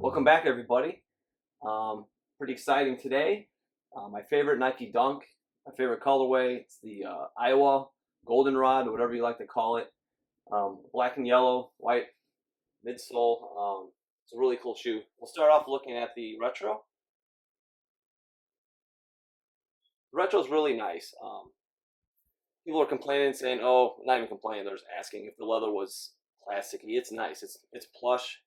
Welcome back, everybody. Pretty exciting today. My favorite Nike Dunk, my favorite colorway. It's the Iowa Goldenrod, whatever you like to call it. Black and yellow, white midsole. It's a really cool shoe. We'll start off looking at the retro. The retro is really nice. People are complaining, saying, "Oh, not even complaining. They're just asking if the leather was plasticky." It's nice. It's plush.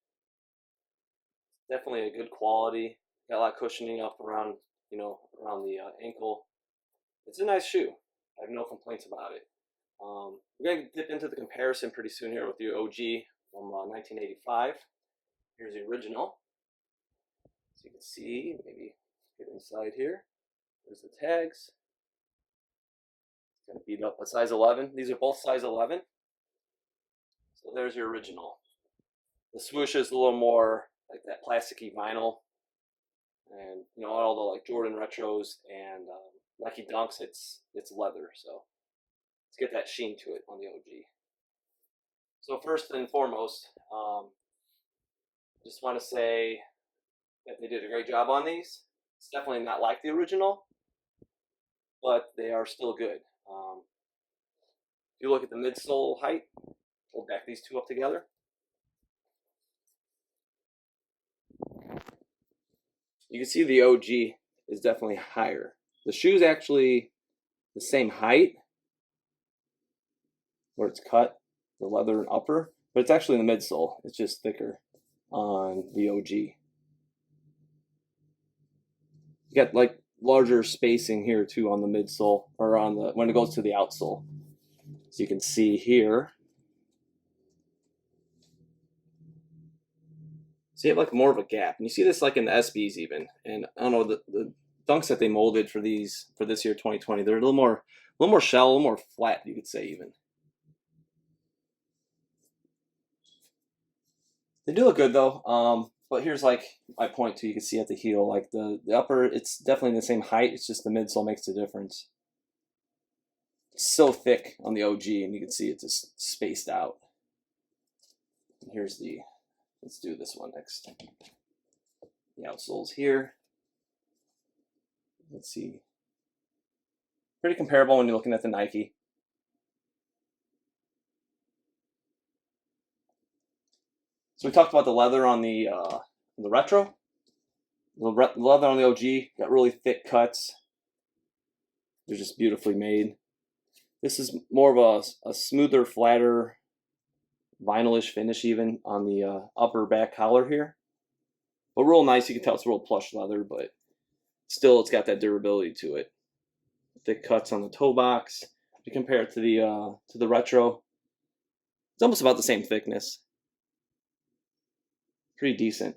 Definitely a good quality. Got a lot of cushioning up around, around the ankle. It's a nice shoe. I have no complaints about it. We're going to dip into the comparison pretty soon here with the OG from 1985. Here's the original. So you can see, maybe get inside here. There's the tags. It's going to beat up a size 11. These are both size 11. So there's your original. The swoosh is a little more like that plasticky vinyl, and all the like Jordan retros and Nike Dunks, it's leather, so let's get that sheen to it on the OG. So first and foremost, just want to say that they did a great job on these. It's definitely not like the original, but they are still good. If you look at the midsole height, we'll back these two up together. You can see the OG is definitely higher. The shoe's actually the same height where it's cut, the leather and upper, but it's actually in the midsole. It's just thicker on the OG. You got like larger spacing here too on the midsole, or on the when it goes to the outsole. So you can see here. So you have like more of a gap, and you see this like in the SBs even. And I don't know, the Dunks that they molded for this year 2020, they're a little more shell, a little more flat, you could say even. They do look good though. But here's like my point too. You can see at the heel, like the upper, it's definitely the same height. It's just the midsole makes the difference. It's so thick on the OG, and you can see it's just spaced out. And here's the. Let's do this one next. The outsole's here. Let's see. Pretty comparable when you're looking at the Nike. So we talked about the leather on the retro. The leather on the OG got really thick cuts. They're just beautifully made. This is more of a smoother, flatter, vinylish finish even on the upper back collar here, but real nice. You can tell it's real plush leather, but still it's got that durability to it. Thick cuts on the toe box. If you compare it to the retro, it's almost about the same thickness. Pretty decent.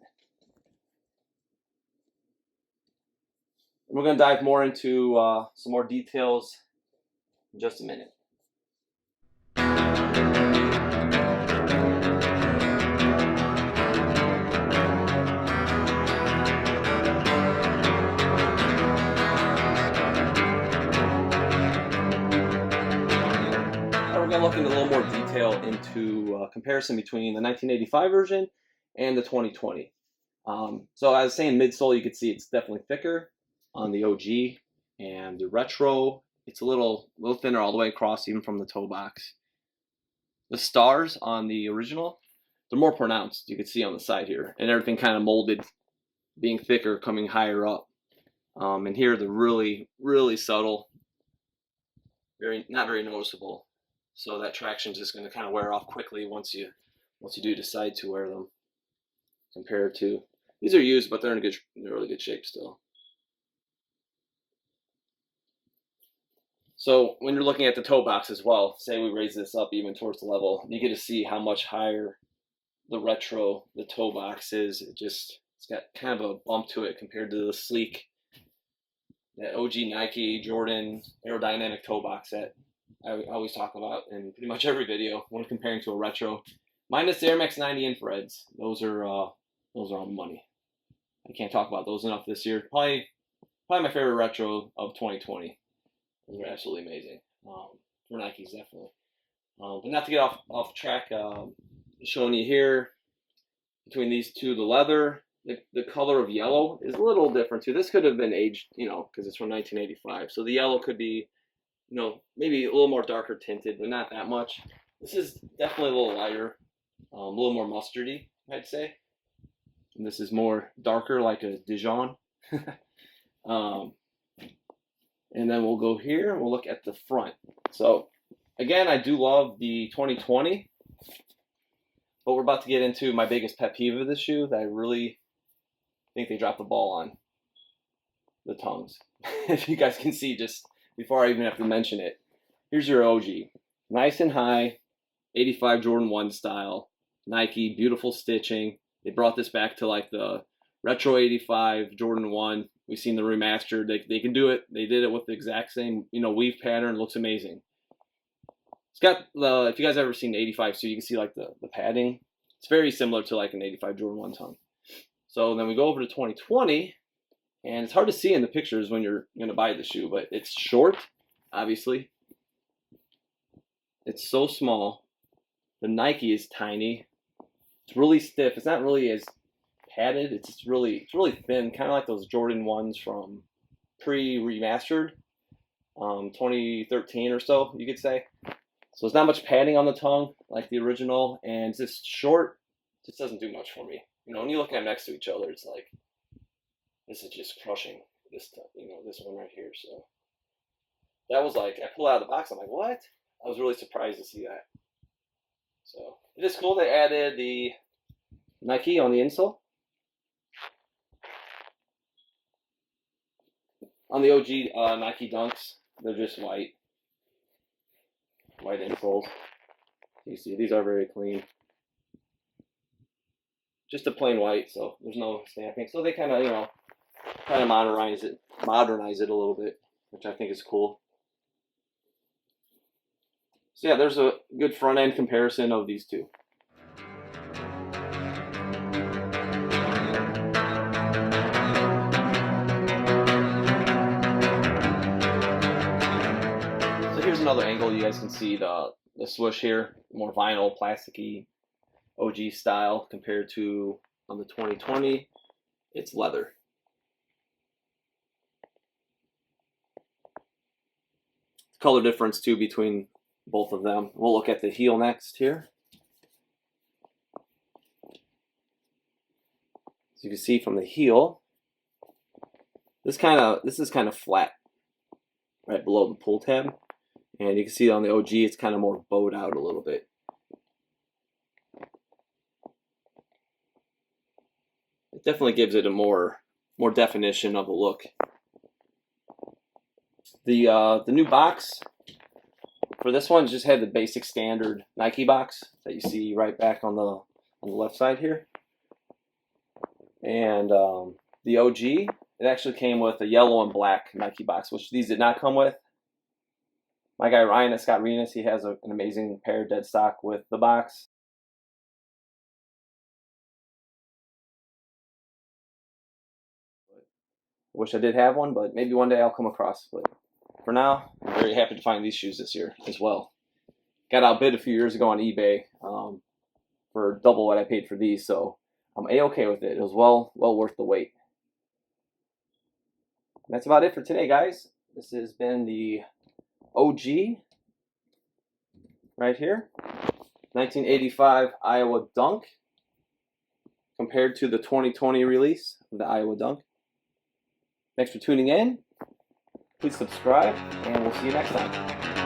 And we're going to dive more into some more details in just a minute. We're going to look in a little more detail into comparison between the 1985 version and the 2020. So I was saying midsole, you can see it's definitely thicker on the OG, and the retro, it's a little thinner all the way across, even from the toe box. The stars on the original, they're more pronounced. You can see on the side here, and everything kind of molded, being thicker, coming higher up. And here they're really, really subtle, not very noticeable. So that traction is just going to kind of wear off quickly once you do decide to wear them. Compared to these are used, but they're in really good shape still. So when you're looking at the toe box as well, say we raise this up even towards the level, you get to see how much higher the retro, the toe box is. It's got kind of a bump to it compared to the sleek, that OG Nike Jordan aerodynamic toe box that I always talk about in pretty much every video when comparing to a retro. Minus the Air Max 90 infrareds. Those are on money. I can't talk about those enough this year. Probably my favorite retro of 2020. Those are absolutely amazing. For Nikes, definitely. But not to get off track, showing you here between these two, the leather the color of yellow is a little different too. This could have been aged, you know, because it's from 1985. So the yellow could be, you know, maybe a little more darker tinted, but not that much. This is definitely a little lighter, a little more mustardy, I'd say. And this is more darker, like a Dijon. um, and then we'll go here and we'll look at the front. So again, I do love the 2020, but we're about to get into my biggest pet peeve of this shoe that I really think they dropped the ball on: the tongues. If you guys can see, just before I even have to mention it, here's your OG. Nice and high, 85 Jordan 1 style, Nike, beautiful stitching. They brought this back to like the retro 85 Jordan 1. We've seen the remastered. They can do it. They did it with the exact same, you know, weave pattern. It looks amazing. It's got the, if you guys ever seen the 85, so you can see like the padding. It's very similar to like an 85 Jordan 1 tongue. So then we go over to 2020, and it's hard to see in the pictures when you're going to buy the shoe, but it's short, obviously. It's so small. The Nike is tiny. It's really stiff. It's not really as padded. It's really thin, kind of like those Jordan 1s from pre-remastered, 2013 or so, you could say. So there's not much padding on the tongue like the original, and it's just short. It just doesn't do much for me. You know, when you look at them next to each other, it's like, this is just crushing this stuff, you know, this one right here. So that was like, I pulled out of the box, I'm like, what? I was really surprised to see that. So it is cool. They added the Nike on the insole. On the OG Nike Dunks, they're just white insoles. You see, these are very clean. Just a plain white, so there's no stamping. So they kind of, you know, modernize it a little bit, which I think is cool. So yeah, there's a good front end comparison of these two. So here's another angle. You guys can see the swoosh here, more vinyl, plasticky, OG style, compared to on the 2020, it's leather. Color difference too between both of them. We'll look at the heel next here. So you can see from the heel, this is kind of flat right below the pull tab, and you can see on the OG it's kind of more bowed out a little bit. It definitely gives it a more definition of a look. The new box for this one just had the basic standard Nike box that you see right back on the left side here. And the OG, it actually came with a yellow and black Nike box, which these did not come with. My guy Ryan at Scott Renus, he has an amazing pair dead stock with the box. I wish I did have one, but maybe one day I'll come across. But for now, I'm very happy to find these shoes this year as well. Got outbid a few years ago on eBay for double what I paid for these, so I'm A-okay with it. It was well worth the wait. And that's about it for today, guys. This has been the OG right here, 1985 Iowa Dunk compared to the 2020 release of the Iowa Dunk. Thanks for tuning in. Please subscribe, and we'll see you next time.